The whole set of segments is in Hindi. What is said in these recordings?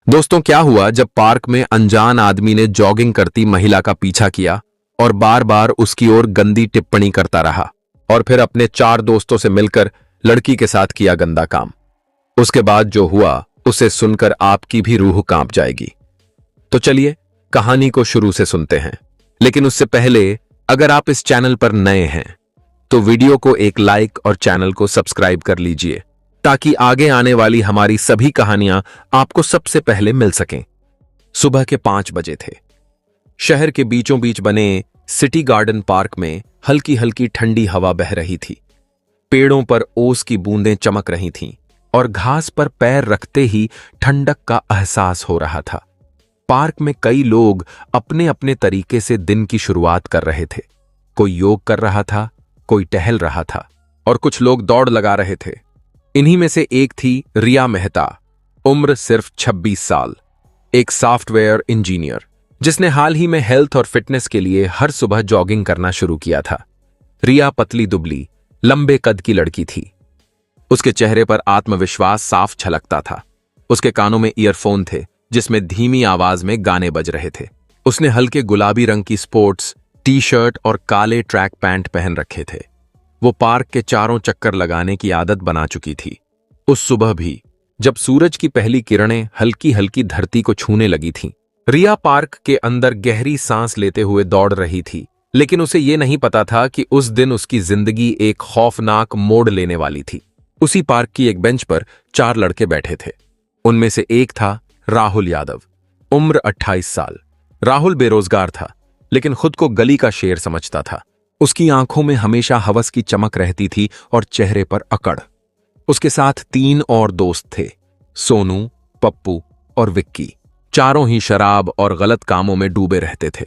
दोस्तों, क्या हुआ जब पार्क में अनजान आदमी ने जॉगिंग करती महिला का पीछा किया और बार बार उसकी ओर गंदी टिप्पणी करता रहा और फिर अपने 4 दोस्तों से मिलकर लड़की के साथ किया गंदा काम। उसके बाद जो हुआ उसे सुनकर आपकी भी रूह कांप जाएगी। तो चलिए कहानी को शुरू से सुनते हैं। लेकिन उससे पहले अगर आप इस चैनल पर नए हैं तो वीडियो को एक लाइक और चैनल को सब्सक्राइब कर लीजिए ताकि आगे आने वाली हमारी सभी कहानियां आपको सबसे पहले मिल सकें। सुबह के 5 बजे थे। शहर के बीचों बीच बने सिटी गार्डन पार्क में हल्की हल्की ठंडी हवा बह रही थी। पेड़ों पर ओस की बूंदें चमक रही थीं और घास पर पैर रखते ही ठंडक का एहसास हो रहा था। पार्क में कई लोग अपने अपने तरीके से दिन की शुरुआत कर रहे थे। कोई योग कर रहा था, कोई टहल रहा था और कुछ लोग दौड़ लगा रहे थे। इन्हीं में से एक थी रिया मेहता, उम्र सिर्फ 26 साल, एक सॉफ्टवेयर इंजीनियर जिसने हाल ही में हेल्थ और फिटनेस के लिए हर सुबह जॉगिंग करना शुरू किया था। रिया पतली दुबली, लंबे कद की लड़की थी। उसके चेहरे पर आत्मविश्वास साफ छलकता था। उसके कानों में ईयरफोन थे जिसमें धीमी आवाज में गाने बज रहे थे। उसने हल्के गुलाबी रंग की स्पोर्ट्स टी शर्ट और काले ट्रैक पैंट पहन रखे थे। वो पार्क के चारों चक्कर लगाने की आदत बना चुकी थी। उस सुबह भी जब सूरज की पहली किरणें हल्की हल्की धरती को छूने लगी थीं, रिया पार्क के अंदर गहरी सांस लेते हुए दौड़ रही थी। लेकिन उसे ये नहीं पता था कि उस दिन उसकी जिंदगी एक खौफनाक मोड़ लेने वाली थी। उसी पार्क की एक बेंच पर 4 लड़के बैठे थे। उनमें से एक था राहुल यादव, उम्र 28 साल। राहुल बेरोजगार था लेकिन खुद को गली का शेर समझता था। उसकी आंखों में हमेशा हवस की चमक रहती थी और चेहरे पर अकड़। उसके साथ 3 और दोस्त थे, सोनू, पप्पू और विक्की। चारों ही शराब और गलत कामों में डूबे रहते थे।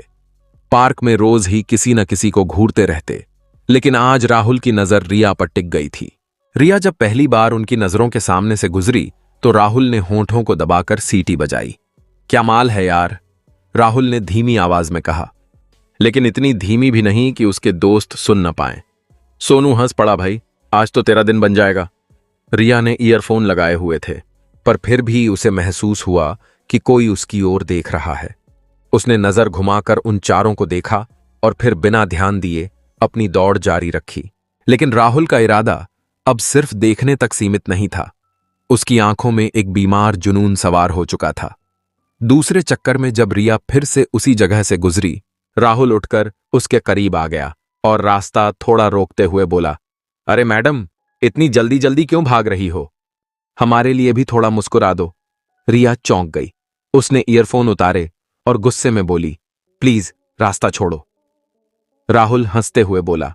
पार्क में रोज ही किसी न किसी को घूरते रहते। लेकिन आज राहुल की नजर रिया पर टिक गई थी। रिया जब पहली बार उनकी नजरों के सामने से गुजरी तो राहुल ने होंठों को दबाकर सीटी बजाई। क्या माल है यार, राहुल ने धीमी आवाज में कहा, लेकिन इतनी धीमी भी नहीं कि उसके दोस्त सुन न पाएं। सोनू हंस पड़ा, भाई आज तो तेरा दिन बन जाएगा। रिया ने ईयरफोन लगाए हुए थे पर फिर भी उसे महसूस हुआ कि कोई उसकी ओर देख रहा है। उसने नजर घुमाकर उन चारों को देखा और फिर बिना ध्यान दिए अपनी दौड़ जारी रखी। लेकिन राहुल का इरादा अब सिर्फ देखने तक सीमित नहीं था। उसकी आंखों में एक बीमार जुनून सवार हो चुका था। दूसरे चक्कर में जब रिया फिर से उसी जगह से गुजरी, राहुल उठकर उसके करीब आ गया और रास्ता थोड़ा रोकते हुए बोला, अरे मैडम, इतनी जल्दी जल्दी क्यों भाग रही हो? हमारे लिए भी थोड़ा मुस्कुरा दो। रिया चौंक गई। उसने ईयरफोन उतारे और गुस्से में बोली, प्लीज रास्ता छोड़ो। राहुल हंसते हुए बोला,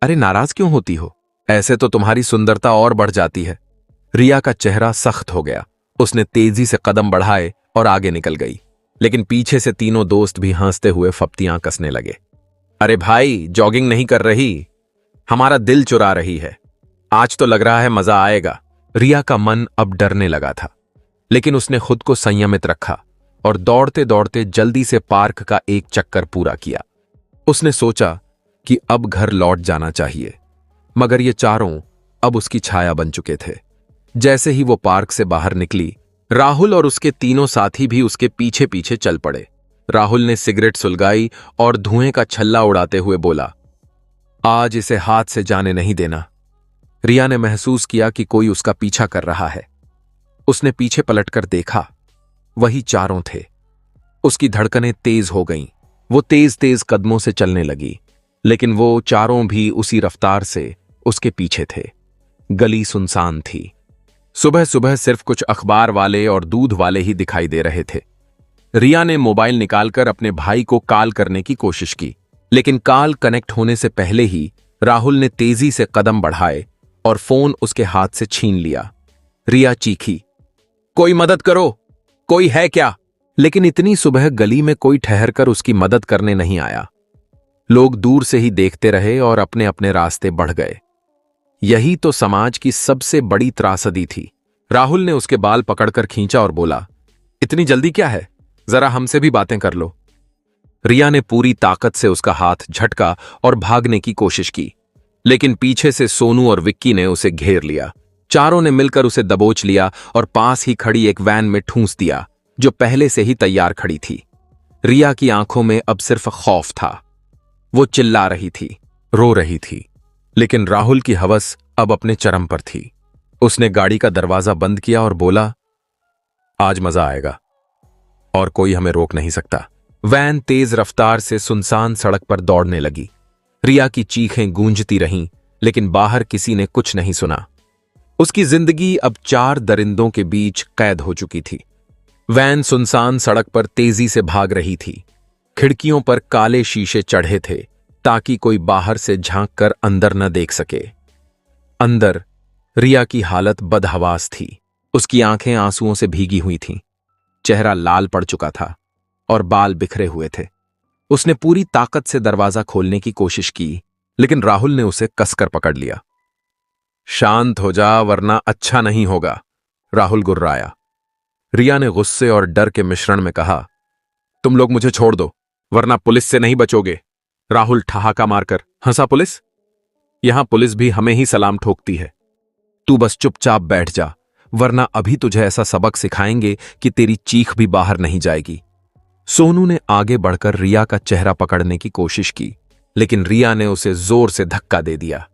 अरे नाराज क्यों होती हो? ऐसे तो तुम्हारी सुंदरता और बढ़ जाती है। रिया का चेहरा सख्त हो गया। उसने तेजी से कदम बढ़ाए और आगे निकल गई। लेकिन पीछे से तीनों दोस्त भी हंसते हुए फप्तियां कसने लगे। अरे भाई, जॉगिंग नहीं कर रही, हमारा दिल चुरा रही है। आज तो लग रहा है मजा आएगा। रिया का मन अब डरने लगा था, लेकिन उसने खुद को संयमित रखा और दौड़ते दौड़ते जल्दी से पार्क का एक चक्कर पूरा किया। उसने सोचा कि अब घर लौट जाना चाहिए, मगर ये चारों अब उसकी छाया बन चुके थे। जैसे ही वो पार्क से बाहर निकली, राहुल और उसके तीनों साथी भी उसके पीछे पीछे चल पड़े। राहुल ने सिगरेट सुलगाई और धुएं का छल्ला उड़ाते हुए बोला, आज इसे हाथ से जाने नहीं देना। रिया ने महसूस किया कि कोई उसका पीछा कर रहा है। उसने पीछे पलटकर देखा, वही चारों थे। उसकी धड़कनें तेज हो गईं। वो तेज तेज कदमों से चलने लगी, लेकिन वो चारों भी उसी रफ्तार से उसके पीछे थे। गली सुनसान थी। सुबह सुबह सिर्फ कुछ अखबार वाले और दूध वाले ही दिखाई दे रहे थे। रिया ने मोबाइल निकालकर अपने भाई को कॉल करने की कोशिश की, लेकिन कॉल कनेक्ट होने से पहले ही राहुल ने तेजी से कदम बढ़ाए और फोन उसके हाथ से छीन लिया। रिया चीखी, कोई मदद करो, कोई है क्या? लेकिन इतनी सुबह गली में कोई ठहरकर उसकी मदद करने नहीं आया। लोग दूर से ही देखते रहे और अपने अपने रास्ते बढ़ गए। यही तो समाज की सबसे बड़ी त्रासदी थी। राहुल ने उसके बाल पकड़कर खींचा और बोला, इतनी जल्दी क्या है, जरा हमसे भी बातें कर लो। रिया ने पूरी ताकत से उसका हाथ झटका और भागने की कोशिश की, लेकिन पीछे से सोनू और विक्की ने उसे घेर लिया। चारों ने मिलकर उसे दबोच लिया और पास ही खड़ी एक वैन में ठूंस दिया। जो पहले से ही तैयार खड़ी थी। रिया की आंखों में अब सिर्फ खौफ था। वो चिल्ला रही थी, रो रही थी, लेकिन राहुल की हवस अब अपने चरम पर थी। उसने गाड़ी का दरवाजा बंद किया और बोला, आज मजा आएगा और कोई हमें रोक नहीं सकता। वैन तेज रफ्तार से सुनसान सड़क पर दौड़ने लगी। रिया की चीखें गूंजती रहीं, लेकिन बाहर किसी ने कुछ नहीं सुना। उसकी जिंदगी अब 4 दरिंदों के बीच कैद हो चुकी थी। वैन सुनसान सड़क पर तेजी से भाग रही थी। खिड़कियों पर काले शीशे चढ़े थे ताकि कोई बाहर से झांक कर अंदर न देख सके। अंदर रिया की हालत बदहवास थी। उसकी आंखें आंसुओं से भीगी हुई थीं, चेहरा लाल पड़ चुका था और बाल बिखरे हुए थे। उसने पूरी ताकत से दरवाजा खोलने की कोशिश की, लेकिन राहुल ने उसे कसकर पकड़ लिया। शांत हो जा वरना अच्छा नहीं होगा, राहुल गुर्राया। रिया ने गुस्से और डर के मिश्रण में कहा, तुम लोग मुझे छोड़ दो वरना पुलिस से नहीं बचोगे। राहुल ठहाका मारकर हंसा, पुलिस? यहां पुलिस भी हमें ही सलाम ठोकती है। तू बस चुपचाप बैठ जा, वरना अभी तुझे ऐसा सबक सिखाएंगे कि तेरी चीख भी बाहर नहीं जाएगी। सोनू ने आगे बढ़कर रिया का चेहरा पकड़ने की कोशिश की, लेकिन रिया ने उसे जोर से धक्का दे दिया।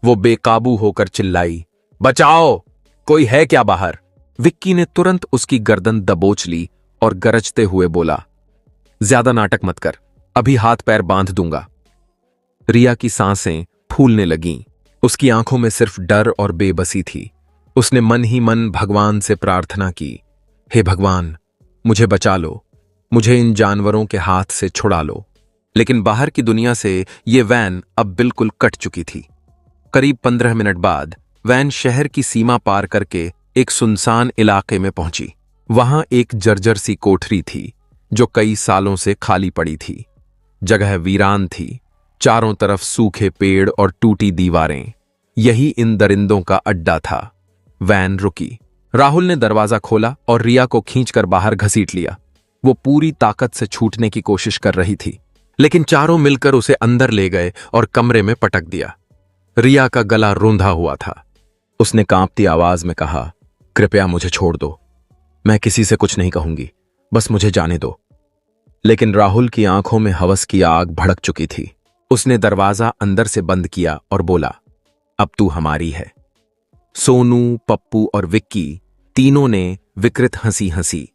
वो बेकाबू होकर चिल्लाई, बचाओ, कोई है क्या बाहर? विक्की ने तुरंत उसकी गर्दन दबोच ली और गरजते हुए बोला, ज्यादा नाटक मत कर, अभी हाथ पैर बांध दूंगा। रिया की सांसें फूलने लगीं। उसकी आंखों में सिर्फ डर और बेबसी थी। उसने मन ही मन भगवान से प्रार्थना की, हे भगवान, मुझे बचा लो, मुझे इन जानवरों के हाथ से छुड़ा लो। लेकिन बाहर की दुनिया से ये वैन अब बिल्कुल कट चुकी थी। करीब 15 मिनट बाद वैन शहर की सीमा पार करके एक सुनसान इलाके में पहुंची। वहां एक जर्जर सी कोठरी थी जो कई सालों से खाली पड़ी थी। जगह वीरान थी, चारों तरफ सूखे पेड़ और टूटी दीवारें। यही इन दरिंदों का अड्डा था। वैन रुकी। राहुल ने दरवाजा खोला और रिया को खींचकर बाहर घसीट लिया। वो पूरी ताकत से छूटने की कोशिश कर रही थी, लेकिन चारों मिलकर उसे अंदर ले गए और कमरे में पटक दिया। रिया का गला रूंधा हुआ था। उसने कांपती आवाज में कहा, कृपया मुझे छोड़ दो, मैं किसी से कुछ नहीं कहूंगी, बस मुझे जाने दो। लेकिन राहुल की आंखों में हवस की आग भड़क चुकी थी। उसने दरवाजा अंदर से बंद किया और बोला, अब तू हमारी है। सोनू, पप्पू और विक्की तीनों ने विकृत हंसी हंसी।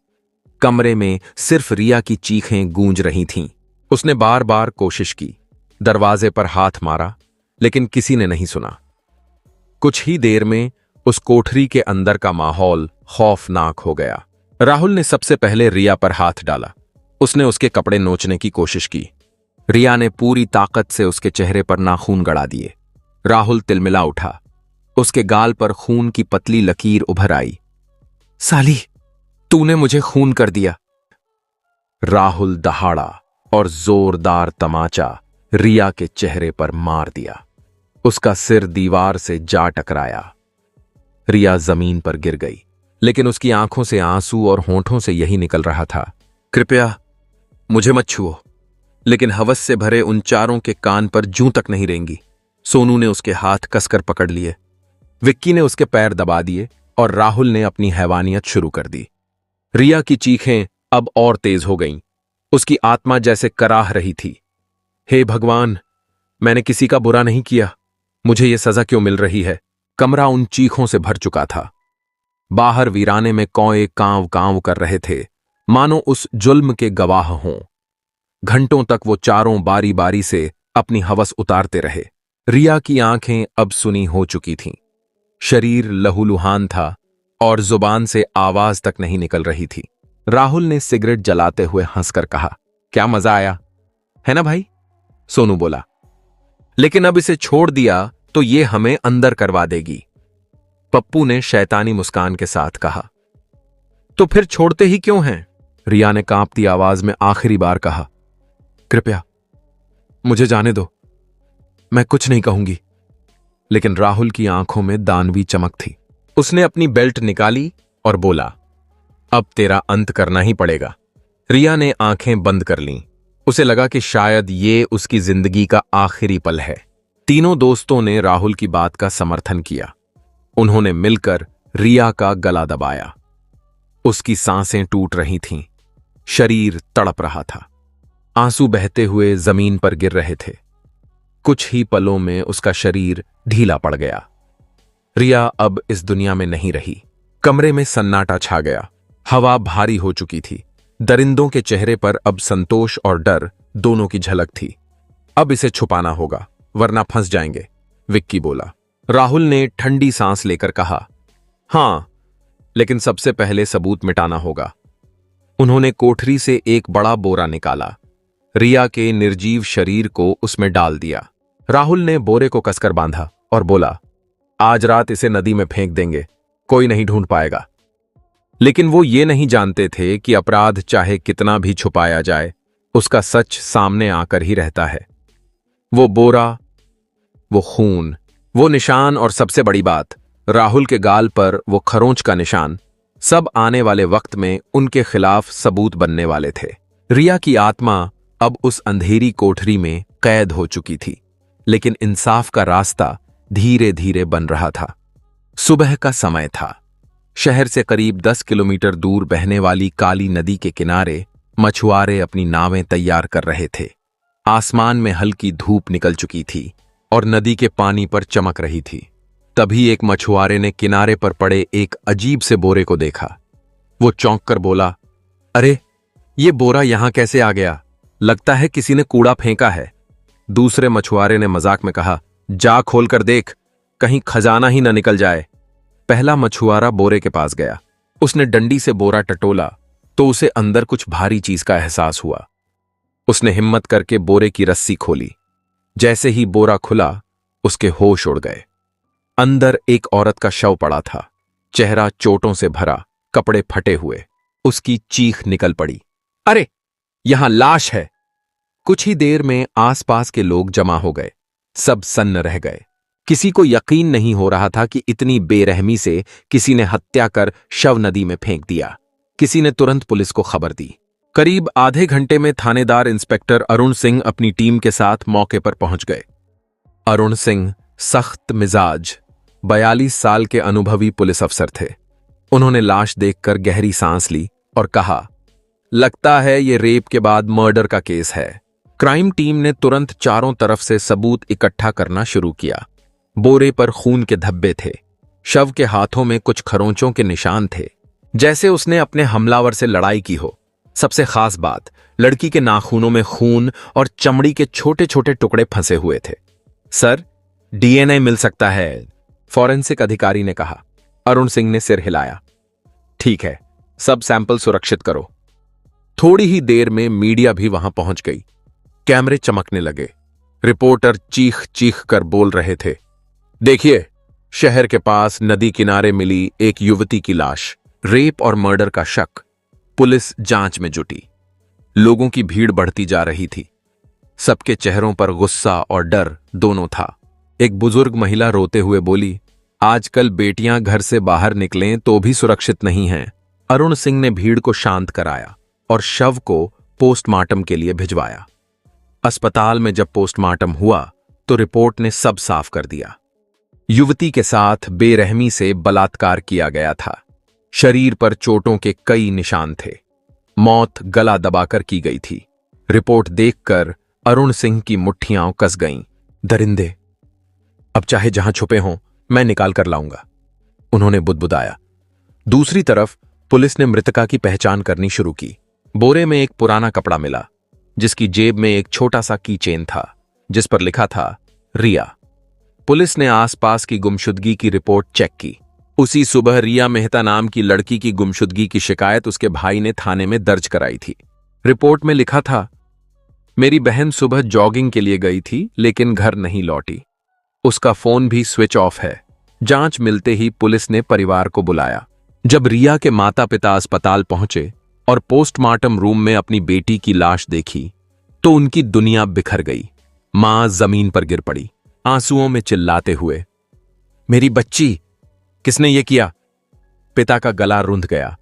कमरे में सिर्फ रिया की चीखें गूंज रही थीं। उसने बार बार कोशिश की, दरवाजे पर हाथ मारा, लेकिन किसी ने नहीं सुना। कुछ ही देर में उस कोठरी के अंदर का माहौल खौफनाक हो गया। राहुल ने सबसे पहले रिया पर हाथ डाला। उसने उसके कपड़े नोचने की कोशिश की। रिया ने पूरी ताकत से उसके चेहरे पर नाखून गड़ा दिए। राहुल तिलमिला उठा। उसके गाल पर खून की पतली लकीर उभर आई। साली, तूने मुझे खून कर दिया। राहुल दहाड़ा और जोरदार तमाचा रिया के चेहरे पर मार दिया। उसका सिर दीवार से जा टकराया। रिया जमीन पर गिर गई, लेकिन उसकी आंखों से आंसू और होंठों से यही निकल रहा था, कृपया मुझे मत छुओ। लेकिन हवस से भरे उन चारों के कान पर जूं तक नहीं रेंगी। सोनू ने उसके हाथ कसकर पकड़ लिए। विक्की ने उसके पैर दबा दिए और राहुल ने अपनी हैवानियत शुरू कर दी। रिया की चीखें अब और तेज हो गईं। उसकी आत्मा जैसे कराह रही थी, हे भगवान, मैंने किसी का बुरा नहीं किया, मुझे यह सजा क्यों मिल रही है? कमरा उन चीखों से भर चुका था। बाहर वीराने में कौए कांव कांव कर रहे थे, मानो उस जुल्म के गवाह हों। घंटों तक वो चारों बारी बारी से अपनी हवस उतारते रहे। रिया की आंखें अब सुनी हो चुकी थीं। शरीर लहूलुहान था और जुबान से आवाज तक नहीं निकल रही थी। राहुल ने सिगरेट जलाते हुए हंसकर कहा, क्या मजा आया है ना भाई? सोनू बोला, लेकिन अब इसे छोड़ दिया तो ये हमें अंदर करवा देगी। पप्पू ने शैतानी मुस्कान के साथ कहा, तो फिर छोड़ते ही क्यों हैं? रिया ने कांपती आवाज में आखिरी बार कहा, कृपया मुझे जाने दो, मैं कुछ नहीं कहूंगी। लेकिन राहुल की आंखों में दानवी चमक थी। उसने अपनी बेल्ट निकाली और बोला, अब तेरा अंत करना ही पड़ेगा। रिया ने आंखें बंद कर लीं। उसे लगा कि शायद ये उसकी जिंदगी का आखिरी पल है। तीनों दोस्तों ने राहुल की बात का समर्थन किया। उन्होंने मिलकर रिया का गला दबाया। उसकी सांसें टूट रही थीं, शरीर तड़प रहा था। आंसू बहते हुए जमीन पर गिर रहे थे। कुछ ही पलों में उसका शरीर ढीला पड़ गया। रिया अब इस दुनिया में नहीं रही। कमरे में सन्नाटा छा गया। हवा भारी हो चुकी थी। दरिंदों के चेहरे पर अब संतोष और डर दोनों की झलक थी। अब इसे छुपाना होगा, वरना फंस जाएंगे, विक्की बोला। राहुल ने ठंडी सांस लेकर कहा, हां, लेकिन सबसे पहले सबूत मिटाना होगा। उन्होंने कोठरी से एक बड़ा बोरा निकाला, रिया के निर्जीव शरीर को उसमें डाल दिया। राहुल ने बोरे को कसकर बांधा और बोला, आज रात इसे नदी में फेंक देंगे, कोई नहीं ढूंढ पाएगा। लेकिन वो ये नहीं जानते थे कि अपराध चाहे कितना भी छुपाया जाए, उसका सच सामने आकर ही रहता है। वो बोरा, वो खून, वो निशान और सबसे बड़ी बात, राहुल के गाल पर वो खरोंच का निशान, सब आने वाले वक्त में उनके खिलाफ सबूत बनने वाले थे। रिया की आत्मा अब उस अंधेरी कोठरी में कैद हो चुकी थी, लेकिन इंसाफ का रास्ता धीरे धीरे बन रहा था। सुबह का समय था। शहर से करीब 10 किलोमीटर दूर बहने वाली काली नदी के किनारे मछुआरे अपनी नावें तैयार कर रहे थे। आसमान में हल्की धूप निकल चुकी थी और नदी के पानी पर चमक रही थी। तभी एक मछुआरे ने किनारे पर पड़े एक अजीब से बोरे को देखा। वो चौंक कर बोला, अरे, ये बोरा यहां कैसे आ गया? लगता है किसी ने कूड़ा फेंका है। दूसरे मछुआरे ने मजाक में कहा, जा खोल कर देख, कहीं खजाना ही न निकल जाए। पहला मछुआरा बोरे के पास गया। उसने डंडी से बोरा टटोला तो उसे अंदर कुछ भारी चीज का एहसास हुआ। उसने हिम्मत करके बोरे की रस्सी खोली। जैसे ही बोरा खुला, उसके होश उड़ गए। अंदर एक औरत का शव पड़ा था, चेहरा चोटों से भरा, कपड़े फटे हुए। उसकी चीख निकल पड़ी, अरे, यहां लाश है। कुछ ही देर में आसपास के लोग जमा हो गए। सब सन्न रह गए। किसी को यकीन नहीं हो रहा था कि इतनी बेरहमी से किसी ने हत्या कर शव नदी में फेंक दिया। किसी ने तुरंत पुलिस को खबर दी। करीब आधे घंटे में थानेदार इंस्पेक्टर अरुण सिंह अपनी टीम के साथ मौके पर पहुंच गए। अरुण सिंह सख्त मिजाज 42 साल के अनुभवी पुलिस अफसर थे। उन्होंने लाश देखकर गहरी सांस ली और कहा, लगता है ये रेप के बाद मर्डर का केस है। क्राइम टीम ने तुरंत चारों तरफ से सबूत इकट्ठा करना शुरू किया। बोरे पर खून के धब्बे थे। शव के हाथों में कुछ खरोंचों के निशान थे, जैसे उसने अपने हमलावर से लड़ाई की हो। सबसे खास बात, लड़की के नाखूनों में खून और चमड़ी के छोटे छोटे टुकड़े फंसे हुए थे। सर, डीएनए मिल सकता है, फॉरेंसिक अधिकारी ने कहा। अरुण सिंह ने सिर हिलाया। ठीक है, सब सैंपल सुरक्षित करो। थोड़ी ही देर में मीडिया भी वहां पहुंच गई। कैमरे चमकने लगे। रिपोर्टर चीख चीख कर बोल रहे थे, देखिए, शहर के पास नदी किनारे मिली एक युवती की लाश, रेप और मर्डर का शक। पुलिस जांच में जुटी। लोगों की भीड़ बढ़ती जा रही थी। सबके चेहरों पर गुस्सा और डर दोनों था। एक बुजुर्ग महिला रोते हुए बोली, आजकल बेटियां घर से बाहर निकलें तो भी सुरक्षित नहीं हैं। अरुण सिंह ने भीड़ को शांत कराया और शव को पोस्टमार्टम के लिए भिजवाया। अस्पताल में जब पोस्टमार्टम हुआ तो रिपोर्ट ने सब साफ कर दिया। युवती के साथ बेरहमी से बलात्कार किया गया था। शरीर पर चोटों के कई निशान थे। मौत गला दबाकर की गई थी। रिपोर्ट देखकर अरुण सिंह की मुट्ठियां कस गईं। दरिंदे, अब चाहे जहां छुपे हों, मैं निकाल कर लाऊंगा, उन्होंने बुदबुदाया। दूसरी तरफ पुलिस ने मृतका की पहचान करनी शुरू की। बोरे में एक पुराना कपड़ा मिला, जिसकी जेब में एक छोटा सा की चेन था, जिस पर लिखा था रिया। पुलिस ने आसपास की गुमशुदगी की रिपोर्ट चेक की। उसी सुबह रिया मेहता नाम की लड़की की गुमशुदगी की शिकायत उसके भाई ने थाने में दर्ज कराई थी। रिपोर्ट में लिखा था, मेरी बहन सुबह जॉगिंग के लिए गई थी लेकिन घर नहीं लौटी। उसका फोन भी स्विच ऑफ है। जांच मिलते ही पुलिस ने परिवार को बुलाया। जब रिया के माता पिता अस्पताल पहुंचे और पोस्टमार्टम रूम में अपनी बेटी की लाश देखी तो उनकी दुनिया बिखर गई। मां जमीन पर गिर पड़ी, आंसुओं में चिल्लाते हुए, मेरी बच्ची, किसने ये किया? पिता का गला रुंध गया।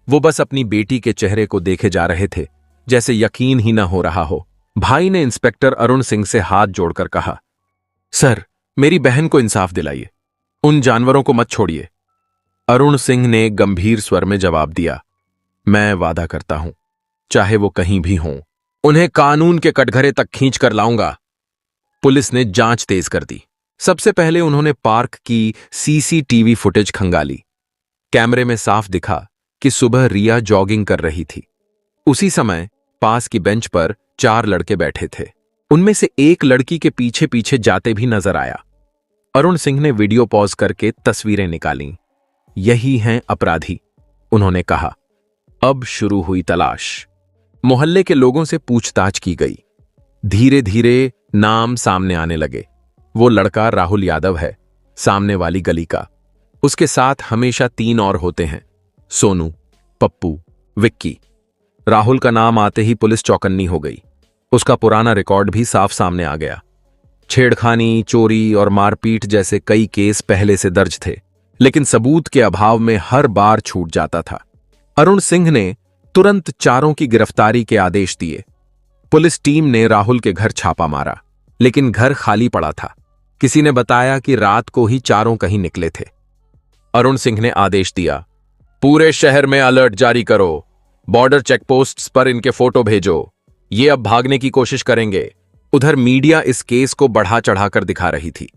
वो बस अपनी बेटी के चेहरे को देखे जा रहे थे, जैसे यकीन ही न हो रहा हो। भाई ने इंस्पेक्टर अरुण सिंह से हाथ जोड़कर कहा, सर, मेरी बहन को इंसाफ दिलाइए, उन जानवरों को मत छोड़िए। अरुण सिंह ने गंभीर स्वर में जवाब दिया, मैं वादा करता हूं, चाहे वो कहीं भी हों, उन्हें कानून के कटघरे तक खींच कर लाऊंगा। पुलिस ने जांच तेज कर दी। सबसे पहले उन्होंने पार्क की सीसीटीवी फुटेज खंगाली। कैमरे में साफ दिखा कि सुबह रिया जॉगिंग कर रही थी। उसी समय पास की बेंच पर 4 लड़के बैठे थे। उनमें से एक लड़की के पीछे पीछे जाते भी नजर आया। अरुण सिंह ने वीडियो पॉज करके तस्वीरें निकालीं। यही हैं अपराधी, उन्होंने कहा। अब शुरू हुई तलाश। मोहल्ले के लोगों से पूछताछ की गई। धीरे धीरे नाम सामने आने लगे। वो लड़का राहुल यादव है, सामने वाली गली का। उसके साथ हमेशा 3 और होते हैं, सोनू, पप्पू, विक्की। राहुल का नाम आते ही पुलिस चौकन्नी हो गई। उसका पुराना रिकॉर्ड भी साफ सामने आ गया। छेड़खानी, चोरी और मारपीट जैसे कई केस पहले से दर्ज थे, लेकिन सबूत के अभाव में हर बार छूट जाता था। अरुण सिंह ने तुरंत चारों की गिरफ्तारी के आदेश दिए। पुलिस टीम ने राहुल के घर छापा मारा, लेकिन घर खाली पड़ा था। किसी ने बताया कि रात को ही चारों कहीं निकले थे। अरुण सिंह ने आदेश दिया, पूरे शहर में अलर्ट जारी करो, बॉर्डर चेकपोस्ट्स पर इनके फोटो भेजो, ये अब भागने की कोशिश करेंगे। उधर मीडिया इस केस को बढ़ा चढ़ाकर दिखा रही थी।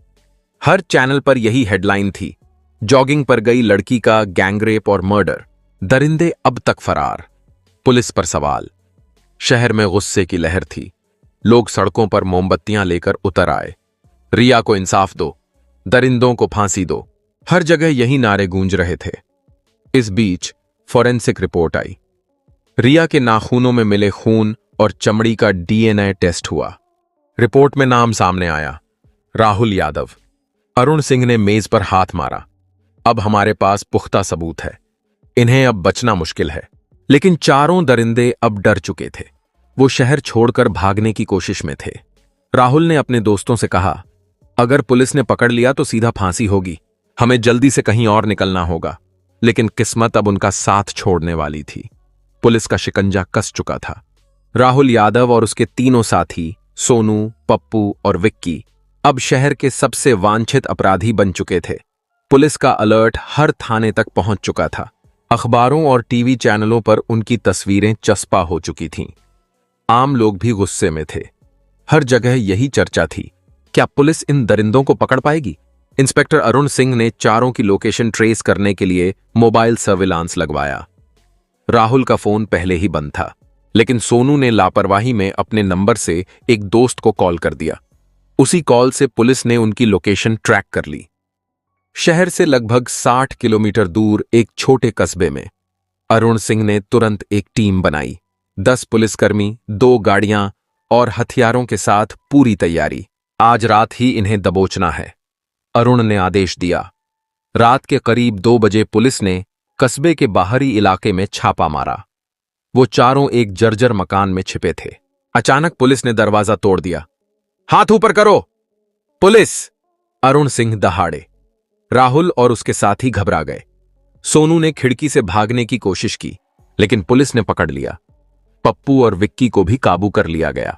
हर चैनल पर यही हेडलाइन थी, जॉगिंग पर गई लड़की का गैंगरेप और मर्डर, दरिंदे अब तक फरार। पुलिस पर सवाल। शहर में गुस्से की लहर थी। लोग सड़कों पर मोमबत्तियां लेकर उतर आए। रिया को इंसाफ दो, दरिंदों को फांसी दो। हर जगह यही नारे गूंज रहे थे। इस बीच फॉरेंसिक रिपोर्ट आई। रिया के नाखूनों में मिले खून और चमड़ी का डीएनए टेस्ट हुआ। रिपोर्ट में नाम सामने आया, राहुल यादव। अरुण सिंह ने मेज पर हाथ मारा। अब हमारे पास पुख्ता सबूत है, इन्हें अब बचना मुश्किल है। लेकिन चारों दरिंदे अब डर चुके थे। वो शहर छोड़कर भागने की कोशिश में थे। राहुल ने अपने दोस्तों से कहा, अगर पुलिस ने पकड़ लिया तो सीधा फांसी होगी, हमें जल्दी से कहीं और निकलना होगा। लेकिन किस्मत अब उनका साथ छोड़ने वाली थी। पुलिस का शिकंजा कस चुका था। राहुल यादव और उसके तीनों साथी सोनू, पप्पू और विक्की अब शहर के सबसे वांछित अपराधी बन चुके थे। पुलिस का अलर्ट हर थाने तक पहुंच चुका था। अखबारों और टीवी चैनलों पर उनकी तस्वीरें चस्पा हो चुकी थीं। आम लोग भी गुस्से में थे। हर जगह यही चर्चा थी, क्या पुलिस इन दरिंदों को पकड़ पाएगी? इंस्पेक्टर अरुण सिंह ने चारों की लोकेशन ट्रेस करने के लिए मोबाइल सर्विलांस लगवाया। राहुल का फोन पहले ही बंद था, लेकिन सोनू ने लापरवाही में अपने नंबर से एक दोस्त को कॉल कर दिया। उसी कॉल से पुलिस ने उनकी लोकेशन ट्रैक कर ली। शहर से लगभग 60 किलोमीटर दूर एक छोटे कस्बे में अरुण सिंह ने तुरंत एक टीम बनाई। 10 पुलिसकर्मी, 2 गाड़ियां और हथियारों के साथ पूरी तैयारी। आज रात ही इन्हें दबोचना है, अरुण ने आदेश दिया। रात के करीब 2 बजे पुलिस ने कस्बे के बाहरी इलाके में छापा मारा। वो चारों एक जर्जर मकान में छिपे थे। अचानक पुलिस ने दरवाजा तोड़ दिया। हाथ ऊपर करो, पुलिस! अरुण सिंह दहाड़े। राहुल और उसके साथी घबरा गए। सोनू ने खिड़की से भागने की कोशिश की, लेकिन पुलिस ने पकड़ लिया। पप्पू और विक्की को भी काबू कर लिया गया।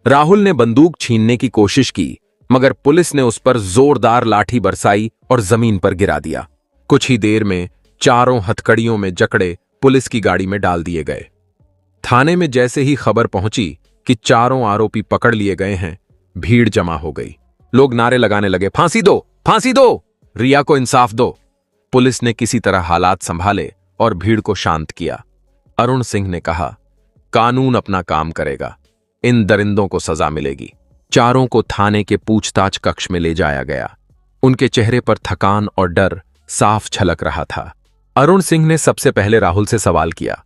राहुल ने बंदूक छीनने की कोशिश की, मगर पुलिस ने उस पर जोरदार लाठी बरसाई और जमीन पर गिरा दिया। कुछ ही देर में चारों हथकड़ियों में जकड़े पुलिस की गाड़ी में डाल दिए गए। थाने में जैसे ही खबर पहुंची कि चारों आरोपी पकड़ लिए गए हैं, भीड़ जमा हो गई। लोग नारे लगाने लगे, फांसी दो, फांसी दो, रिया को इंसाफ दो। पुलिस ने किसी तरह हालात संभाले और भीड़ को शांत किया। अरुण सिंह ने कहा, कानून अपना काम करेगा, इन दरिंदों को सजा मिलेगी। चारों को थाने के पूछताछ कक्ष में ले जाया गया। उनके चेहरे पर थकान और डर साफ झलक रहा था। अरुण सिंह ने सबसे पहले राहुल से सवाल किया,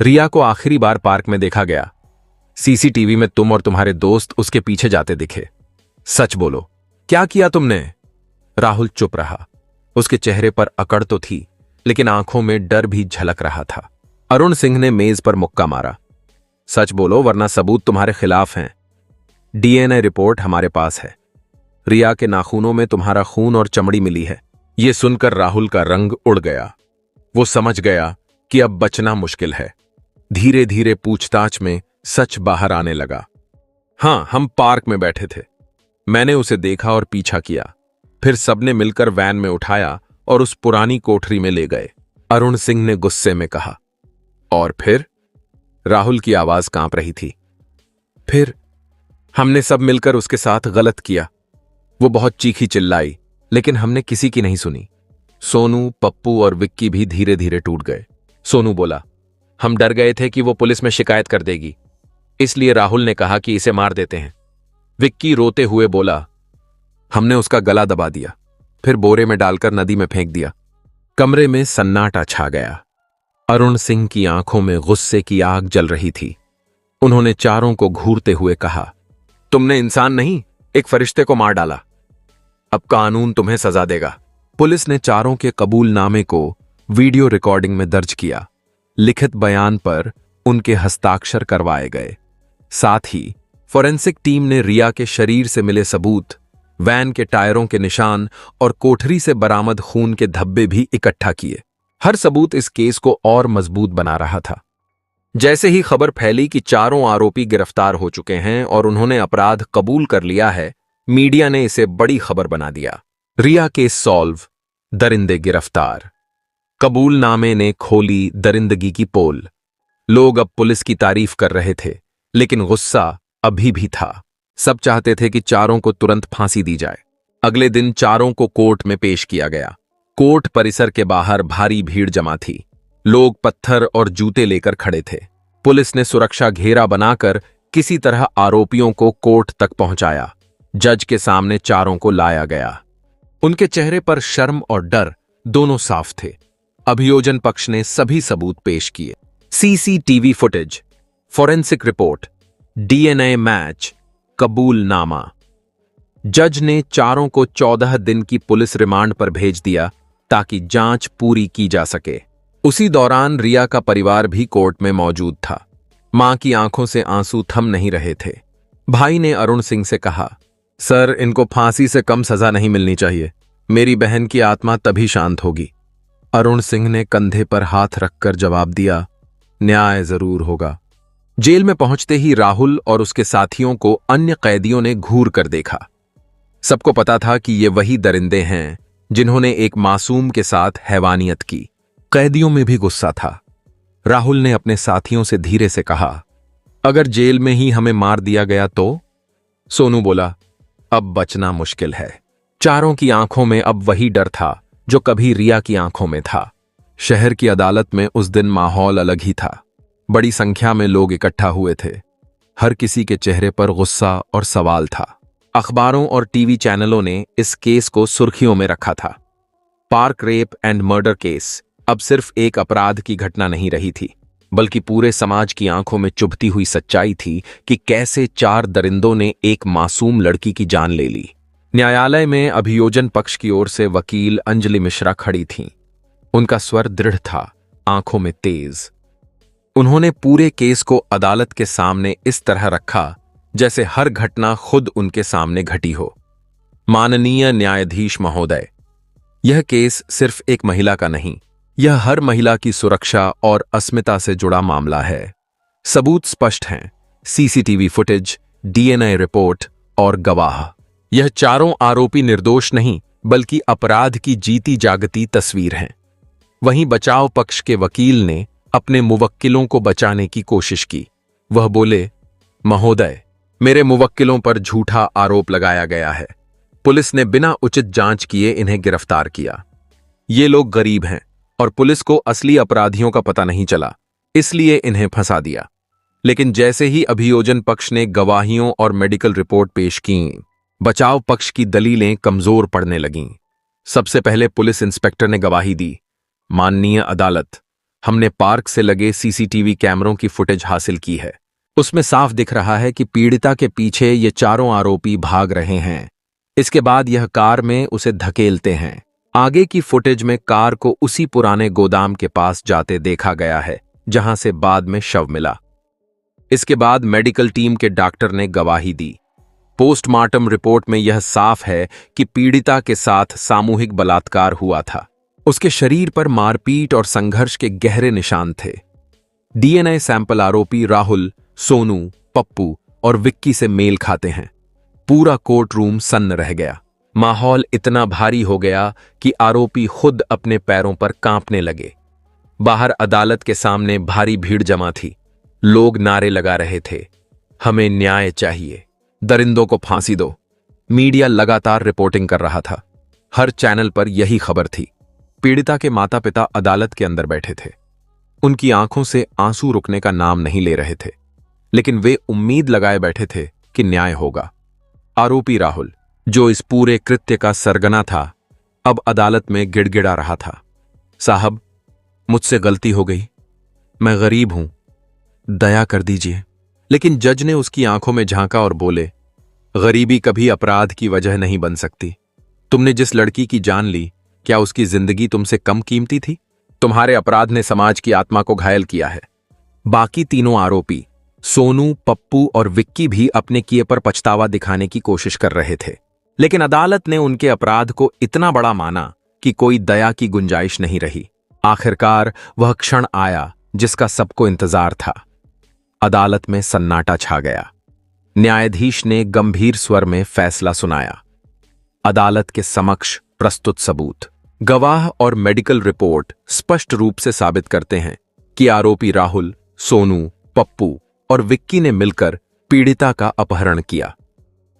रिया को आखिरी बार पार्क में देखा गया। सीसीटीवी में तुम और तुम्हारे दोस्त उसके पीछे जाते दिखे। सच बोलो, क्या किया तुमने? राहुल चुप रहा। उसके चेहरे पर अकड़ तो थी, लेकिन आंखों में डर भी झलक रहा था। अरुण सिंह ने मेज पर मुक्का मारा। सच बोलो, वरना सबूत तुम्हारे खिलाफ हैं। डीएनए रिपोर्ट हमारे पास है। रिया के नाखूनों में तुम्हारा खून और चमड़ी मिली है। यह सुनकर राहुल का रंग उड़ गया। वो समझ गया कि अब बचना मुश्किल है। धीरे धीरे पूछताछ में सच बाहर आने लगा। हां, हम पार्क में बैठे थे। मैंने उसे देखा और पीछा किया। फिर सबने मिलकर वैन में उठाया और उस पुरानी कोठरी में ले गए। अरुण सिंह ने गुस्से में कहा। और फिर? राहुल की आवाज कांप रही थी। फिर हमने सब मिलकर उसके साथ गलत किया। वो बहुत चीखी चिल्लाई, लेकिन हमने किसी की नहीं सुनी। सोनू, पप्पू और विक्की भी धीरे धीरे टूट गए। सोनू बोला, हम डर गए थे कि वो पुलिस में शिकायत कर देगी, इसलिए राहुल ने कहा कि इसे मार देते हैं। विक्की रोते हुए बोला, हमने उसका गला दबा दिया, फिर बोरे में डालकर नदी में फेंक दिया। कमरे में सन्नाटा छा गया। अरुण सिंह की आंखों में गुस्से की आग जल रही थी। उन्होंने चारों को घूरते हुए कहा, तुमने इंसान नहीं, एक फरिश्ते को मार डाला। अब कानून तुम्हें सजा देगा। पुलिस ने चारों के कबूलनामे को वीडियो रिकॉर्डिंग में दर्ज किया। लिखित बयान पर उनके हस्ताक्षर करवाए गए। साथ ही फोरेंसिक टीम ने रिया के शरीर से मिले सबूत, वैन के टायरों के निशान और कोठरी से बरामद खून के धब्बे भी इकट्ठा किए। हर सबूत इस केस को और मजबूत बना रहा था। जैसे ही खबर फैली कि चारों आरोपी गिरफ्तार हो चुके हैं और उन्होंने अपराध कबूल कर लिया है, मीडिया ने इसे बड़ी खबर बना दिया। रिया केस सॉल्व, दरिंदे गिरफ्तार। कबूलनामे ने खोली दरिंदगी की पोल। लोग अब पुलिस की तारीफ कर रहे थे, लेकिन गुस्सा अभी भी था। सब चाहते थे कि चारों को तुरंत फांसी दी जाए। अगले दिन चारों को कोर्ट में पेश किया गया। कोर्ट परिसर के बाहर भारी भीड़ जमा थी। लोग पत्थर और जूते लेकर खड़े थे। पुलिस ने सुरक्षा घेरा बनाकर किसी तरह आरोपियों को कोर्ट तक पहुंचाया। जज के सामने चारों को लाया गया। उनके चेहरे पर शर्म और डर दोनों साफ थे। अभियोजन पक्ष ने सभी सबूत पेश किए। CCTV footage, forensic report, DNA match, कबूलनामा। जज ने चारों को 14 दिन की पुलिस रिमांड पर भेज दिया ताकि जांच पूरी की जा सके। उसी दौरान रिया का परिवार भी कोर्ट में मौजूद था। मां की आंखों से आंसू थम नहीं रहे थे। भाई ने अरुण सिंह से कहा, सर, इनको फांसी से कम सजा नहीं मिलनी चाहिए। मेरी बहन की आत्मा तभी शांत होगी। अरुण सिंह ने कंधे पर हाथ रखकर जवाब दिया, न्याय जरूर होगा। जेल में पहुंचते ही राहुल और उसके साथियों को अन्य कैदियों ने घूर कर देखा। सबको पता था कि ये वही दरिंदे हैं जिन्होंने एक मासूम के साथ हैवानियत की। कैदियों में भी गुस्सा था। राहुल ने अपने साथियों से धीरे से कहा, अगर जेल में ही हमें मार दिया गया तो? सोनू बोला, अब बचना मुश्किल है। चारों की आंखों में अब वही डर था जो कभी रिया की आंखों में था। शहर की अदालत में उस दिन माहौल अलग ही था। बड़ी संख्या में लोग इकट्ठा हुए थे। हर किसी के चेहरे पर गुस्सा और सवाल था। अखबारों और टीवी चैनलों ने इस केस को सुर्खियों में रखा था। Park rape and murder case अब सिर्फ एक अपराध की घटना नहीं रही थी, बल्कि पूरे समाज की आंखों में चुभती हुई सच्चाई थी कि कैसे 4 दरिंदों ने एक मासूम लड़की की जान ले ली। न्यायालय में अभियोजन पक्ष की ओर से वकील अंजलि मिश्रा खड़ी थीं। उनका स्वर दृढ़ था, आंखों में तेज। उन्होंने पूरे केस को अदालत के सामने इस तरह रखा जैसे हर घटना खुद उनके सामने घटी हो। माननीय न्यायाधीश महोदय, यह केस सिर्फ एक महिला का नहीं, यह हर महिला की सुरक्षा और अस्मिता से जुड़ा मामला है। सबूत स्पष्ट हैं, सीसीटीवी फुटेज, डीएनए रिपोर्ट और गवाह। यह चारों आरोपी निर्दोष नहीं, बल्कि अपराध की जीती जागती तस्वीर हैं। वहीं बचाव पक्ष के वकील ने अपने मुवक्किलों को बचाने की कोशिश की। वह बोले, महोदय, मेरे मुवक्किलों पर झूठा आरोप लगाया गया है। पुलिस ने बिना उचित जांच किए इन्हें गिरफ्तार किया। ये लोग गरीब हैं और पुलिस को असली अपराधियों का पता नहीं चला, इसलिए इन्हें फंसा दिया। लेकिन जैसे ही अभियोजन पक्ष ने गवाहियों और मेडिकल रिपोर्ट पेश की, बचाव पक्ष की दलीलें कमजोर पड़ने लगीं। सबसे पहले पुलिस इंस्पेक्टर ने गवाही दी, माननीय अदालत, हमने पार्क से लगे सीसीटीवी कैमरों की फुटेज हासिल की है। उसमें साफ दिख रहा है कि पीड़िता के पीछे ये चारों आरोपी भाग रहे हैं। इसके बाद यह कार में उसे धकेलते हैं। आगे की फुटेज में कार को उसी पुराने गोदाम के पास जाते देखा गया है जहां से बाद में शव मिला। इसके बाद मेडिकल टीम के डॉक्टर ने गवाही दी। पोस्टमार्टम रिपोर्ट में यह साफ है कि पीड़िता के साथ सामूहिक बलात्कार हुआ था। उसके शरीर पर मारपीट और संघर्ष के गहरे निशान थे। डीएनए सैंपल आरोपी राहुल, सोनू, पप्पू और विक्की से मेल खाते हैं। पूरा कोर्ट रूम सन्न रह गया। माहौल इतना भारी हो गया कि आरोपी खुद अपने पैरों पर कांपने लगे। बाहर अदालत के सामने भारी भीड़ जमा थी। लोग नारे लगा रहे थे, हमें न्याय चाहिए, दरिंदों को फांसी दो। मीडिया लगातार रिपोर्टिंग कर रहा था। हर चैनल पर यही खबर थी। पीड़िता के माता पिता अदालत के अंदर बैठे थे। उनकी आंखों से आंसू रुकने का नाम नहीं ले रहे थे, लेकिन वे उम्मीद लगाए बैठे थे कि न्याय होगा। आरोपी राहुल, जो इस पूरे कृत्य का सरगना था, अब अदालत में गिड़गिड़ा रहा था, साहब, मुझसे गलती हो गई, मैं गरीब हूं, दया कर दीजिए। लेकिन जज ने उसकी आंखों में झांका और बोले, गरीबी कभी अपराध की वजह नहीं बन सकती। तुमने जिस लड़की की जान ली, क्या उसकी जिंदगी तुमसे कम कीमती थी? तुम्हारे अपराध ने समाज की आत्मा को घायल किया है। बाकी तीनों आरोपी, सोनू, पप्पू और विक्की, भी अपने किए पर पछतावा दिखाने की कोशिश कर रहे थे, लेकिन अदालत ने उनके अपराध को इतना बड़ा माना कि कोई दया की गुंजाइश नहीं रही। आखिरकार वह क्षण आया जिसका सबको इंतजार था। अदालत में सन्नाटा छा गया। न्यायाधीश ने गंभीर स्वर में फैसला सुनाया। अदालत के समक्ष प्रस्तुत सबूत, गवाह और मेडिकल रिपोर्ट स्पष्ट रूप से साबित करते हैं कि आरोपी राहुल, सोनू, पप्पू और विक्की ने मिलकर पीड़िता का अपहरण किया,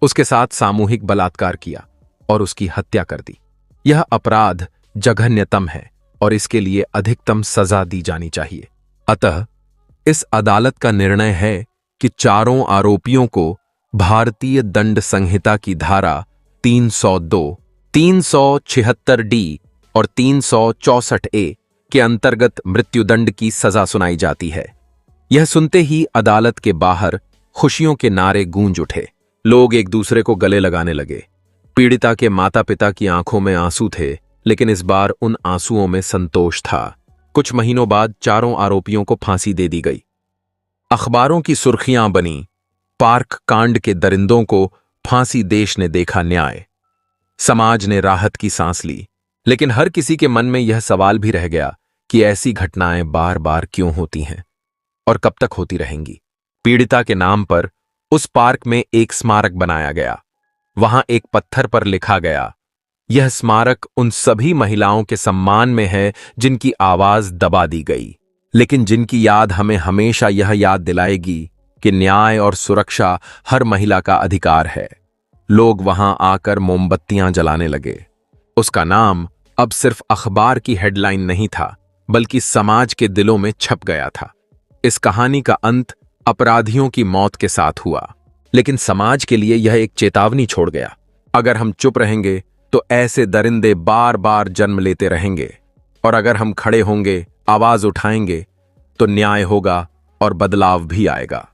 उसके साथ सामूहिक बलात्कार किया और उसकी हत्या कर दी। यह अपराध जघन्यतम है और इसके लिए अधिकतम सजा दी जानी चाहिए। अतः इस अदालत का निर्णय है कि चारों आरोपियों को भारतीय दंड संहिता की धारा 302, 376 डी और 364 ए के अंतर्गत मृत्युदंड की सजा सुनाई जाती है। यह सुनते ही अदालत के बाहर खुशियों के नारे गूंज उठे। लोग एक दूसरे को गले लगाने लगे। पीड़िता के माता पिता की आंखों में आंसू थे, लेकिन इस बार उन आंसुओं में संतोष था। कुछ महीनों बाद चारों आरोपियों को फांसी दे दी गई। अखबारों की सुर्खियां बनी, पार्क कांड के दरिंदों को फांसी, देश ने देखा न्याय। समाज ने राहत की सांस ली, लेकिन हर किसी के मन में यह सवाल भी रह गया कि ऐसी घटनाएं बार बार क्यों होती हैं और कब तक होती रहेंगी। पीड़िता के नाम पर उस पार्क में एक स्मारक बनाया गया। वहां एक पत्थर पर लिखा गया, यह स्मारक उन सभी महिलाओं के सम्मान में है जिनकी आवाज दबा दी गई, लेकिन जिनकी याद हमें हमेशा यह याद दिलाएगी कि न्याय और सुरक्षा हर महिला का अधिकार है। लोग वहां आकर मोमबत्तियां जलाने लगे। उसका नाम अब सिर्फ अखबार की हेडलाइन नहीं था, बल्कि समाज के दिलों में छप गया था। इस कहानी का अंत अपराधियों की मौत के साथ हुआ, लेकिन समाज के लिए यह एक चेतावनी छोड़ गया। अगर हम चुप रहेंगे तो ऐसे दरिंदे बार बार जन्म लेते रहेंगे, और अगर हम खड़े होंगे, आवाज उठाएंगे, तो न्याय होगा और बदलाव भी आएगा।